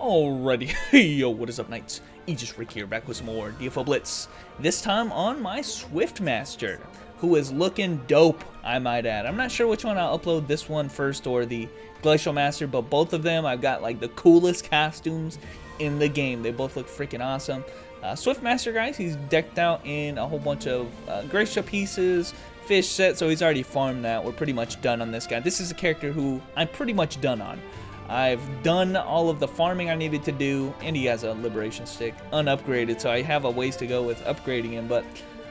Alrighty, yo, what is up, Knights? Aegis Rick here, back with some more DFO Blitz. This time on my Swiftmaster, who is looking dope, I might add. I'm not sure which one I'll upload, this one first or the Glacial Master, but both of them, I've got like the coolest costumes in the game. They both look freaking awesome. Swiftmaster, guys, he's decked out in a whole bunch of Glacial pieces, fish set, so he's already farmed that. We're pretty much done on this guy. This is a character who I'm pretty much done on. I've done all of the farming I needed to do, and he has a liberation stick unupgraded, so I have a ways to go with upgrading him, but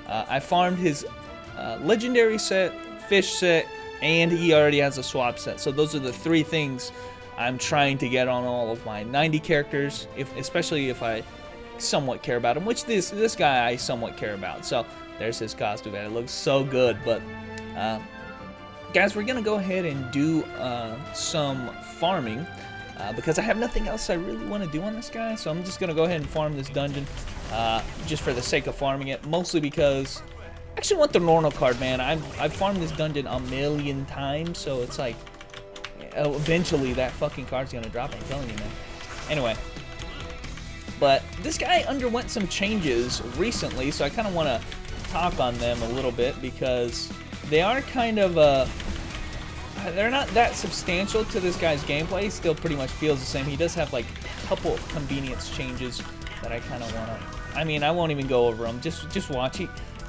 I farmed his legendary set, fish set, and he already has a swap set. So those are the three things I'm trying to get on all of my 90 characters, especially if I somewhat care about him, which this guy I somewhat care about. So there's his costume, and it looks so good. But guys, we're gonna go ahead and do some farming because I have nothing else I really want to do on this guy, so I'm just gonna go ahead and farm this dungeon just for the sake of farming it, mostly because I actually want the normal card, man. I've farmed this dungeon a million times, so it's like eventually that fucking card's gonna drop, I'm telling you, man. Anyway, but this guy underwent some changes recently, so I kind of want to talk on them a little bit because they are kind of they're not that substantial to this guy's gameplay. He still pretty much feels the same. He does have like a couple of convenience changes that I kind of want to, I mean, I won't even go over them. Just watch.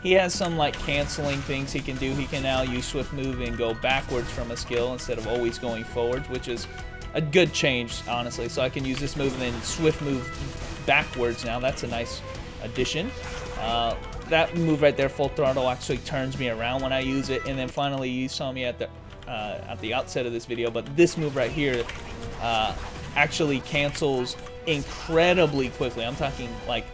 He has some like canceling things he can do. He can now use swift move and go backwards from a skill instead of always going forwards, which is a good change, honestly. So I can use this move and then swift move backwards now. That's a nice addition. That move right there, full throttle, actually turns me around when I use it. And then finally, you saw me at the outset of this video, but this move right here actually cancels incredibly quickly. I'm talking like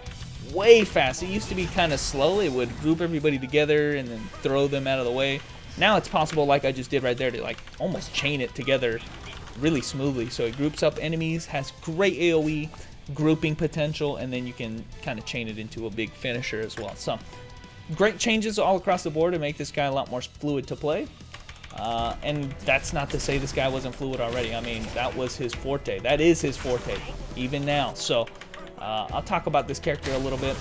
way fast. It used to be kind of slow. It would group everybody together and then throw them out of the way. Now it's possible, like I just did right there, to like almost chain it together really smoothly. So it groups up enemies, has great AoE, grouping potential, and then you can kind of chain it into a big finisher as well. So great changes all across the board to make this guy a lot more fluid to play. And that's not to say this guy wasn't fluid already. I mean, that was his forte. That is his forte, even now. So I'll talk about this character a little bit.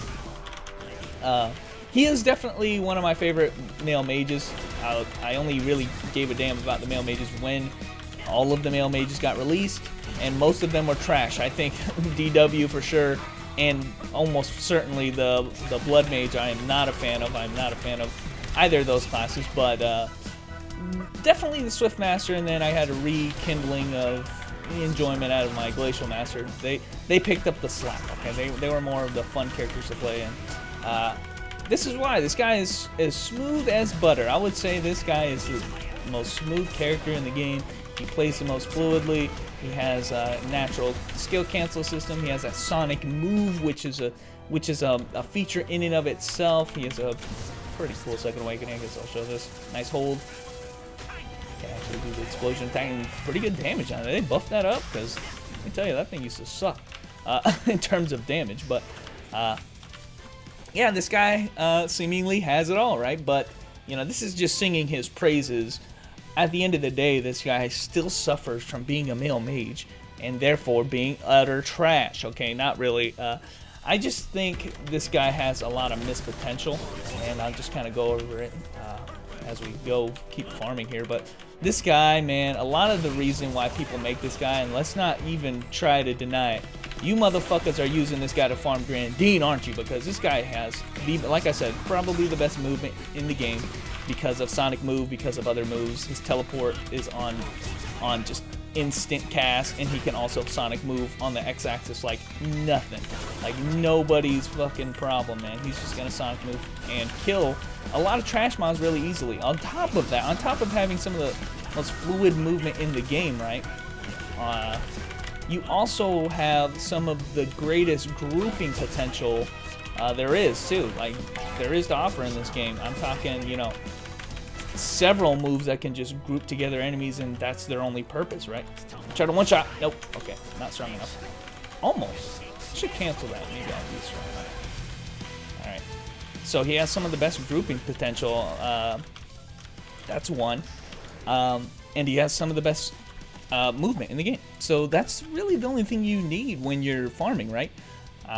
He is definitely one of my favorite male mages. I only really gave a damn about the male mages when all of the male mages got released, and most of them were trash. I think DW for sure, and almost certainly the blood mage I am not a fan of. I'm not a fan of either of those classes, but definitely the Swiftmaster, and then I had a rekindling of enjoyment out of my Glacial Master. They picked up the slack, okay? They were more of the fun characters to play, and this is why this guy is as smooth as butter. I would say this guy is the most smooth character in the game. He plays the most fluidly. He has a natural skill cancel system. He has a sonic move, which is a feature in and of itself. He has a pretty cool second awakening. I guess I'll show this. Nice hold. Can actually do the explosion attack and pretty good damage on it. They buffed that up because let me tell you, that thing used to suck in terms of damage. But yeah, this guy seemingly has it all, right? But you know, this is just singing his praises. At the end of the day, this guy still suffers from being a male mage and therefore being utter trash. Okay, not really. I just think this guy has a lot of missed potential, and I'll just kind of go over it as we keep farming here. But this guy, man, a lot of the reason why people make this guy, and let's not even try to deny it, you motherfuckers are using this guy to farm Grandine, aren't you? Because this guy has, like I said, probably the best movement in the game because of sonic move, because of other moves. His teleport is on just instant cast, and he can also sonic move on the x-axis like nothing, like nobody's fucking problem, man. He's just gonna sonic move and kill a lot of trash mobs really easily. On top of that, on top of having some of the most fluid movement in the game, right, you also have some of the greatest grouping potential there is too. Like there is to offer in this game. I'm talking, you know, several moves that can just group together enemies, and that's their only purpose, right? Try to one shot. Nope. Okay, not strong enough. Almost. Should cancel that. Maybe I'll be strong enough. All right. So he has some of the best grouping potential. That's one. And he has some of the best movement in the game. So that's really the only thing you need when you're farming, right?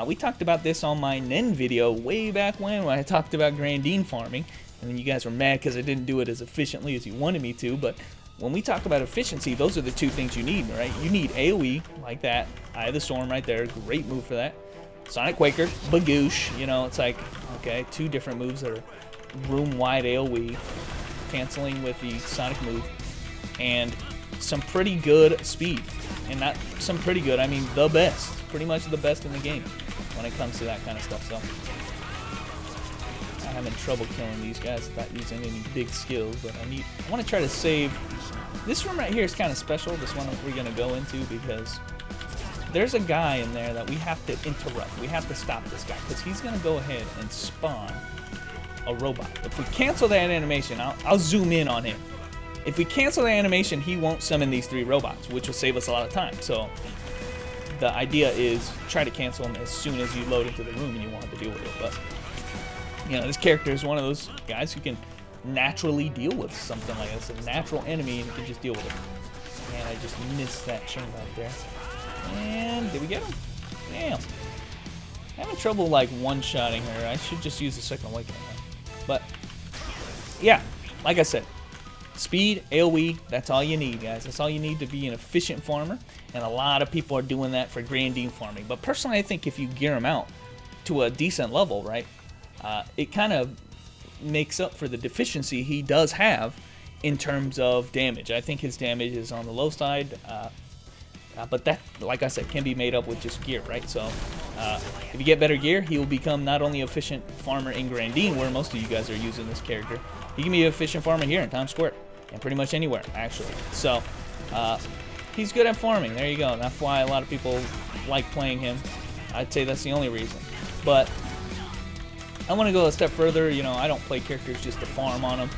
We talked about this on my Nen video way back when I talked about Grandine farming, and then you guys were mad because I didn't do it as efficiently as you wanted me to. But when we talk about efficiency, those are the two things you need, right? You need AoE like that, Eye of the Storm right there, great move for that. Sonic Quaker, Bagoosh, you know, it's like, okay, two different moves that are room-wide AoE, canceling with the Sonic move, and some pretty good speed. And not some pretty good, I mean the best. Pretty much the best in the game when it comes to that kind of stuff. So I'm having trouble killing these guys without using any big skills, but I want to try to save. This room right here is kind of special, this one that we're going to go into, because there's a guy in there that we have to interrupt. We have to stop this guy because he's going to go ahead and spawn a robot. If we cancel that animation, I'll zoom in on him. If we cancel the animation, he won't summon these 3 robots, which will save us a lot of time. So the idea is try to cancel them as soon as you load into the room and you want to deal with it. But you know, this character is one of those guys who can naturally deal with something like this, a natural enemy, and you can just deal with it. And I just missed that chain right there. And did we get him? Damn. Having trouble like one-shotting her. I should just use the second awakening. But yeah, like I said, speed, AoE, that's all you need, guys. That's all you need to be an efficient farmer, and a lot of people are doing that for Grandine farming. But personally, I think if you gear him out to a decent level, right, it kind of makes up for the deficiency he does have in terms of damage. I think his damage is on the low side, but that, like I said, can be made up with just gear, right? So if you get better gear, he will become not only an efficient farmer in Grandine, where most of you guys are using this character, he can be an efficient farmer here in Times Square, and pretty much anywhere, actually. So he's good at farming. There you go. That's why a lot of people like playing him. I'd say that's the only reason. But I want to go a step further. You know, I don't play characters just to farm on them.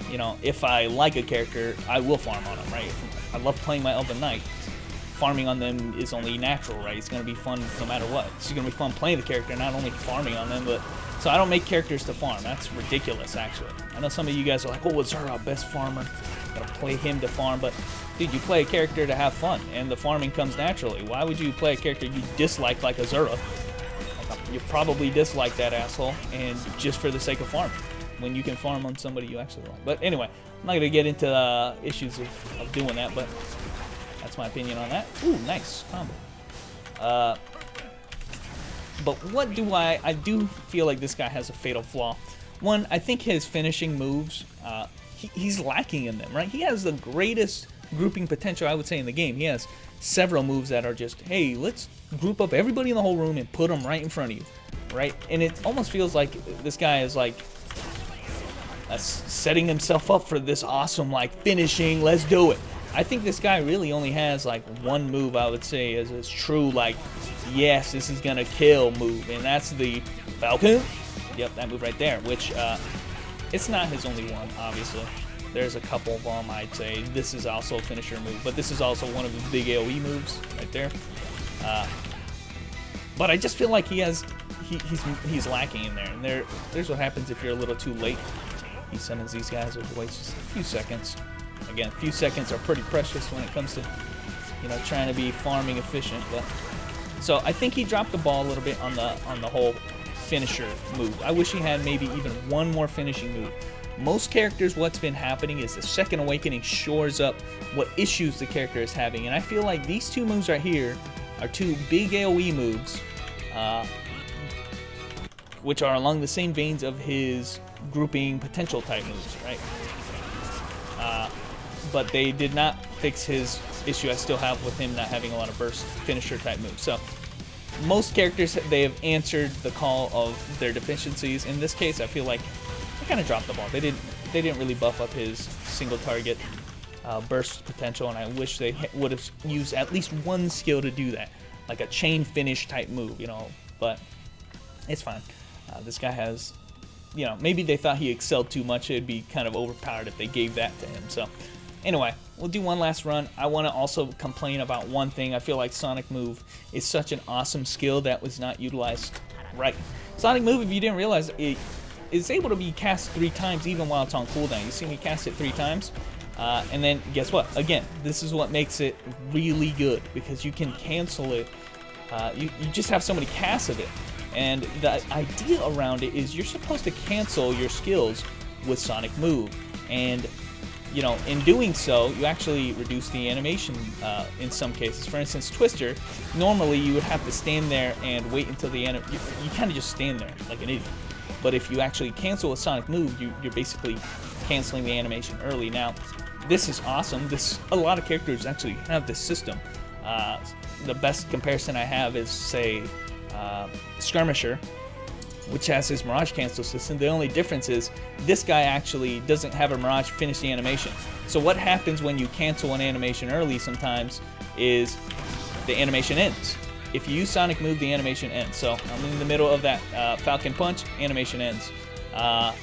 You know, if I like a character, I will farm on them, right? I love playing my Elven Knight. Farming on them is only natural, right? It's going to be fun no matter what. It's going to be fun playing the character, not only farming on them, but... So I don't make characters to farm. That's ridiculous, actually. I know some of you guys are like, oh, what's our best farmer? Gotta play him to farm. But, dude, you play a character to have fun, and the farming comes naturally. Why would you play a character you dislike like Azura? You probably dislike that asshole, and just for the sake of farming, when you can farm on somebody you actually like. But anyway, I'm not going to get into issues of doing that, but that's my opinion on that. Ooh, nice combo. But what do I do feel like this guy has a fatal flaw. One, I think his finishing moves, he's lacking in them, right? He has the greatest grouping potential, I would say, in the game. He has several moves that are just, hey, let's group up everybody in the whole room and put them right in front of you, right? And it almost feels like this guy is like setting himself up for this awesome, like, finishing, let's do it. I think this guy really only has like one move, I would say, as his true, like, yes, this is gonna kill move, and that's the Falcon. Yep, that move right there, which it's not his only one, obviously. There's a couple of them, I'd say. This is also a finisher move, but this is also one of his big AoE moves right there. But I just feel like he's lacking in there, and there's what happens if you're a little too late. He summons these guys, which waits just a few seconds. Again, a few seconds are pretty precious when it comes to, you know, trying to be farming efficient. But so I think he dropped the ball a little bit on the whole finisher move. I wish he had maybe even one more finishing move. Most characters, what's been happening is the second awakening shores up what issues the character is having, and I feel like these two moves right here are two big AoE moves, which are along the same veins of his grouping potential type moves, right? But they did not fix his issue I still have with him not having a lot of burst finisher type moves. So most characters, they have answered the call of their deficiencies. In this case, I feel like they kind of dropped the ball. They didn't really buff up his single target burst potential, and I wish they would have used at least one skill to do that, like a chain finish type move, you know. But it's fine. This guy has, you know, maybe they thought he excelled too much. It'd be kind of overpowered if they gave that to him. So anyway, we'll do one last run. I want to also complain about one thing. I feel like Sonic Move is such an awesome skill that was not utilized right. Sonic Move, if you didn't realize, it is able to be cast 3 times even while it's on cooldown. You see me cast it 3 times. And then guess what? Again, this is what makes it really good, because you can cancel it. You just have so many casts of it. And the idea around it is you're supposed to cancel your skills with Sonic Move. And, you know, in doing so, you actually reduce the animation in some cases. For instance, Twister, normally you would have to stand there and wait until the end. You kind of just stand there like an idiot. But if you actually cancel a Sonic Move, you're basically canceling the animation early. Now, this is awesome. A lot of characters actually have this system. The best comparison I have is, say, Skirmisher, which has his Mirage cancel system. The only difference is this guy actually doesn't have a Mirage finish the animation. So what happens when you cancel an animation early sometimes is the animation ends. If you use Sonic Move, the animation ends. So I'm in the middle of that Falcon Punch, animation ends. I'm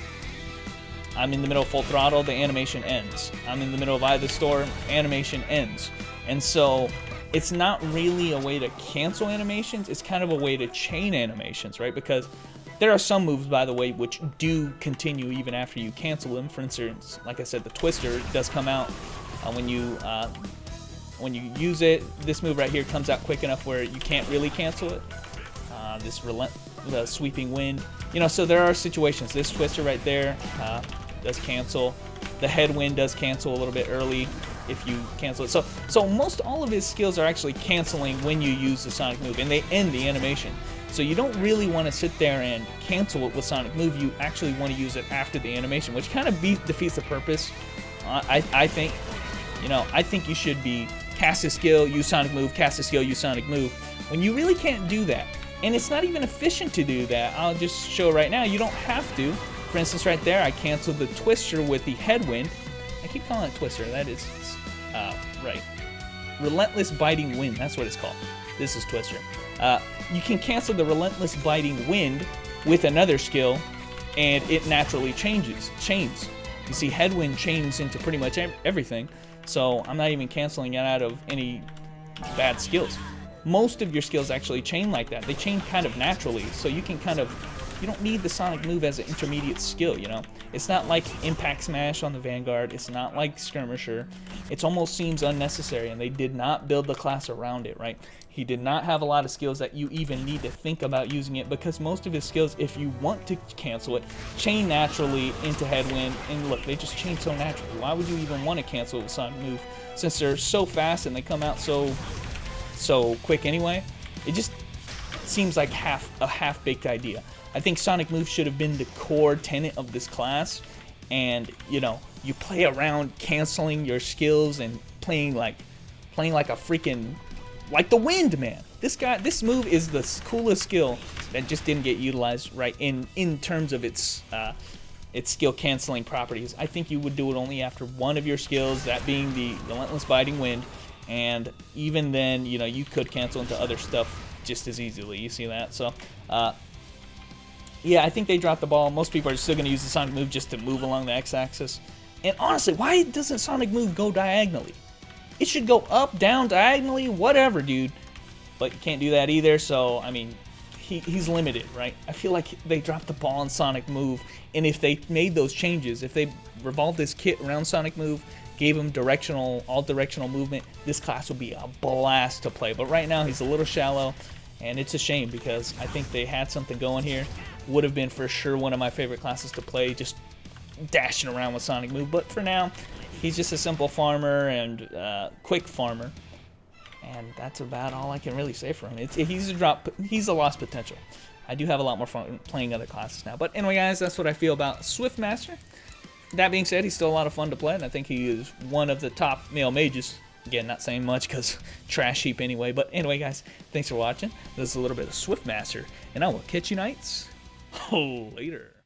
in the middle of Full Throttle, the animation ends. I'm in the middle of Eye of the Storm, animation ends. And so it's not really a way to cancel animations, it's kind of a way to chain animations, right? Because there are some moves, by the way, which do continue even after you cancel them. For instance, like I said, the Twister does come out when you use it. This move right here comes out quick enough where you can't really cancel it. The Sweeping Wind, you know, so there are situations. This Twister right there does cancel. The Headwind does cancel a little bit early if you cancel it. So most all of his skills are actually canceling when you use the Sonic Move, and they end the animation. So you don't really want to sit there and cancel it with Sonic Move. You actually want to use it after the animation, which kind of defeats the purpose. I think, you know, I think you should be cast a skill, use Sonic Move, cast a skill, use Sonic Move, when you really can't do that. And it's not even efficient to do that. I'll just show right now, you don't have to. For instance, right there, I canceled the Twister with the Headwind. I keep calling it Twister, that is right. Relentless Biting Wind, that's what it's called. This is Twister. You can cancel the Relentless Biting Wind with another skill, and it naturally chains. You see, Headwind chains into pretty much everything, so I'm not even canceling it out of any bad skills. Most of your skills actually chain like that. They chain kind of naturally, so you can kind of, you don't need the Sonic Move as an intermediate skill, you know? It's not like Impact Smash on the Vanguard, it's not like Skirmisher. It almost seems unnecessary, and they did not build the class around it, right? He did not have a lot of skills that you even need to think about using it, because most of his skills, if you want to cancel it, chain naturally into Headwind, and look, they just chain so naturally. Why would you even want to cancel with Sonic Move? Since they're so fast and they come out so quick anyway, it just seems like a half-baked idea. I think Sonic Move should have been the core tenet of this class, and you know, you play around canceling your skills and playing like a freaking, like the Wind, man. This move is the coolest skill that just didn't get utilized right in terms of its skill canceling properties. I think you would do it only after one of your skills, that being the Relentless Biting Wind, and even then, you know, you could cancel into other stuff just as easily. You see that? So yeah, I think they dropped the ball. Most people are still going to use the Sonic Move just to move along the X-axis. And honestly, why doesn't Sonic Move go diagonally? It should go up, down, diagonally, whatever, dude. But you can't do that either, so, I mean, he's limited, right? I feel like they dropped the ball on Sonic Move, and if they made those changes, if they revolved this kit around Sonic Move, gave him all directional movement, this class would be a blast to play. But right now, he's a little shallow, and it's a shame, because I think they had something going here. Would have been for sure one of my favorite classes to play, just dashing around with Sonic Move. But for now, he's just a simple farmer and quick farmer, and that's about all I can really say for him. He's a lost potential. I do have a lot more fun playing other classes now. But anyway, guys, that's what I feel about Swiftmaster. That being said, he's still a lot of fun to play, and I think he is one of the top male mages. Again, not saying much because trash heap anyway. But anyway, guys, thanks for watching. This is a little bit of Swiftmaster, and I will catch you knights later.